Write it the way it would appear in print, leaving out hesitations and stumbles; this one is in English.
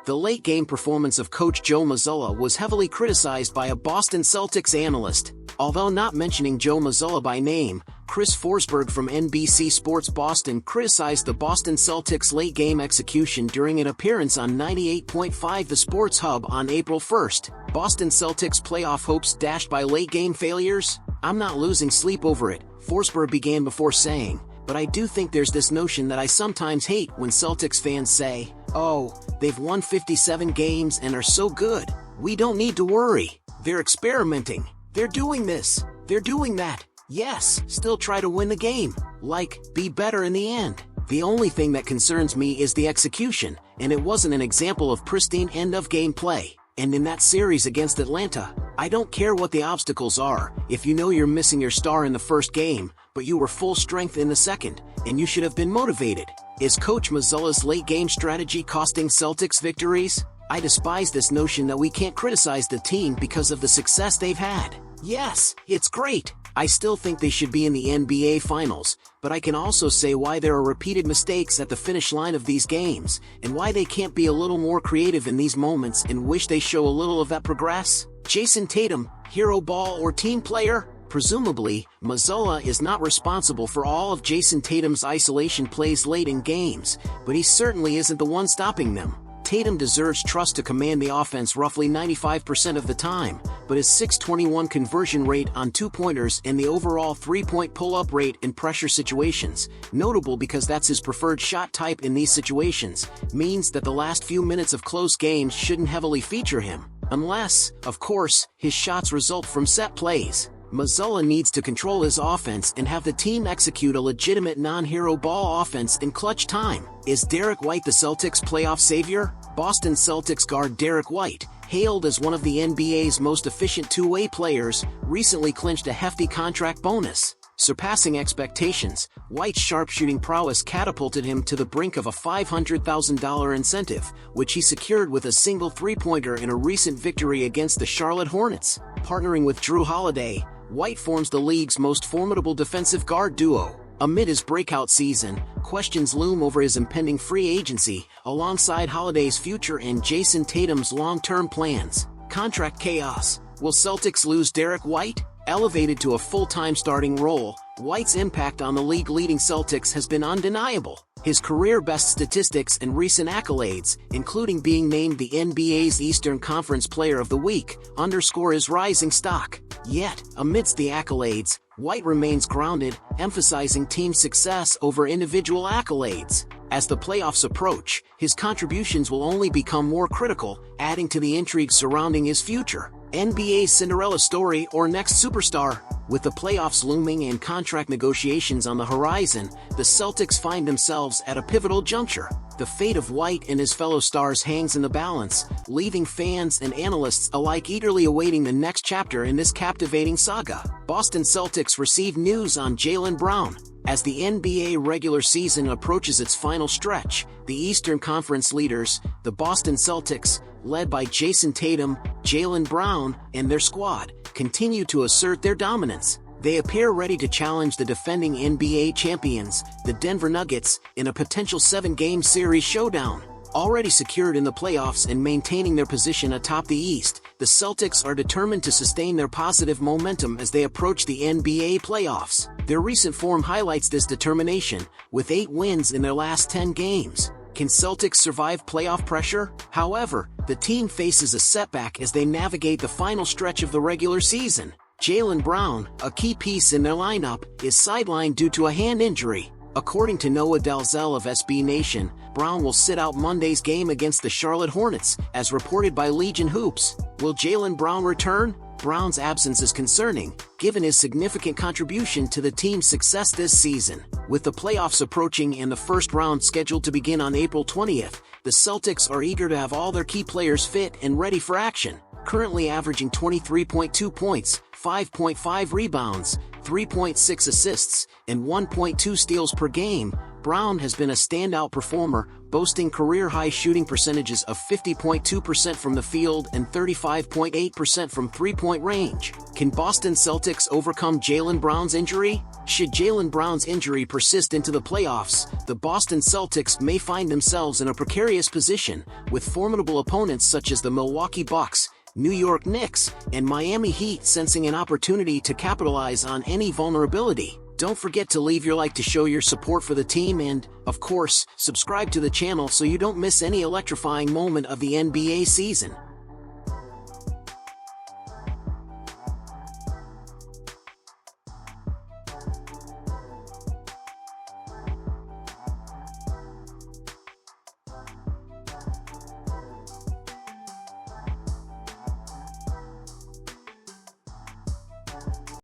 The late-game performance of coach Joe Mazulla was heavily criticized by a Boston Celtics analyst. Although not mentioning Joe Mazulla by name, Chris Forsberg from NBC Sports Boston criticized the Boston Celtics' late-game execution during an appearance on 98.5 The Sports Hub on April 1st. Boston Celtics playoff hopes dashed by late-game failures? "I'm not losing sleep over it," Forsberg began before saying, "but I do think there's this notion that I sometimes hate when Celtics fans say, 'Oh, they've won 57 games and are so good. We don't need to worry. They're experimenting. They're doing this. They're doing that. Yes, still try to win the game. Like, be better in the end.' The only thing that concerns me is the execution, and it wasn't an example of pristine end-of-game play. And in that series against Atlanta, I don't care what the obstacles are, if you know you're missing your star in the first game, but you were full strength in the second, and you should have been motivated. Is Coach Mazzulla's late-game strategy costing Celtics victories? I despise this notion that we can't criticize the team because of the success they've had. Yes, it's great. I still think they should be in the NBA Finals, but I can also say why there are repeated mistakes at the finish line of these games, and why they can't be a little more creative in these moments and wish they show a little of that progress. Jayson Tatum, hero ball or team player? Presumably, Mazulla is not responsible for all of Jayson Tatum's isolation plays late in games, but he certainly isn't the one stopping them. Tatum deserves trust to command the offense roughly 95% of the time, but his .621 conversion rate on two-pointers and the overall three-point pull-up rate in pressure situations, notable because that's his preferred shot type in these situations, means that the last few minutes of close games shouldn't heavily feature him, unless, of course, his shots result from set plays. Mazulla needs to control his offense and have the team execute a legitimate non-hero ball offense in clutch time. Is Derrick White the Celtics' playoff savior? Boston Celtics guard Derrick White, hailed as one of the NBA's most efficient two-way players, recently clinched a hefty contract bonus. Surpassing expectations, White's sharpshooting prowess catapulted him to the brink of a $500,000 incentive, which he secured with a single three-pointer in a recent victory against the Charlotte Hornets. Partnering with Jrue Holiday, White forms the league's most formidable defensive guard duo. Amid his breakout season, questions loom over his impending free agency, alongside Holiday's future and Jayson Tatum's long-term plans. Contract chaos. Will Celtics lose Derrick White? Elevated to a full-time starting role, White's impact on the league-leading Celtics has been undeniable. His career-best statistics and recent accolades, including being named the NBA's Eastern Conference Player of the Week, underscore his rising stock. Yet, amidst the accolades, White remains grounded, emphasizing team success over individual accolades. As the playoffs approach, his contributions will only become more critical, adding to the intrigue surrounding his future. NBA's Cinderella story or next superstar? With the playoffs looming and contract negotiations on the horizon, the Celtics find themselves at a pivotal juncture. The fate of White and his fellow stars hangs in the balance, leaving fans and analysts alike eagerly awaiting the next chapter in this captivating saga. Boston Celtics receive news on Jaylen Brown. As the NBA regular season approaches its final stretch, the Eastern Conference leaders, the Boston Celtics, led by Jayson Tatum, Jaylen Brown, and their squad, continue to assert their dominance. They appear ready to challenge the defending NBA champions, the Denver Nuggets, in a potential 7-game series showdown. Already secured in the playoffs and maintaining their position atop the East, the Celtics are determined to sustain their positive momentum as they approach the NBA playoffs. Their recent form highlights this determination, with 8 wins in their last 10 games. Can Celtics survive playoff pressure? However, the team faces a setback as they navigate the final stretch of the regular season. Jaylen Brown, a key piece in their lineup, is sidelined due to a hand injury. According to Noah Dalzell of SB Nation, Brown will sit out Monday's game against the Charlotte Hornets, as reported by Legion Hoops. Will Jaylen Brown return? Brown's absence is concerning, given his significant contribution to the team's success this season. With the playoffs approaching and the first round scheduled to begin on April 20th, the Celtics are eager to have all their key players fit and ready for action. Currently averaging 23.2 points, 5.5 rebounds, 3.6 assists, and 1.2 steals per game, Brown has been a standout performer, boasting career-high shooting percentages of 50.2% from the field and 35.8% from three-point range. Can Boston Celtics overcome Jaylen Brown's injury? Should Jaylen Brown's injury persist into the playoffs, the Boston Celtics may find themselves in a precarious position, with formidable opponents such as the Milwaukee Bucks, New York Knicks, and Miami Heat sensing an opportunity to capitalize on any vulnerability. Don't forget to leave your like to show your support for the team and, of course, subscribe to the channel so you don't miss any electrifying moment of the NBA season.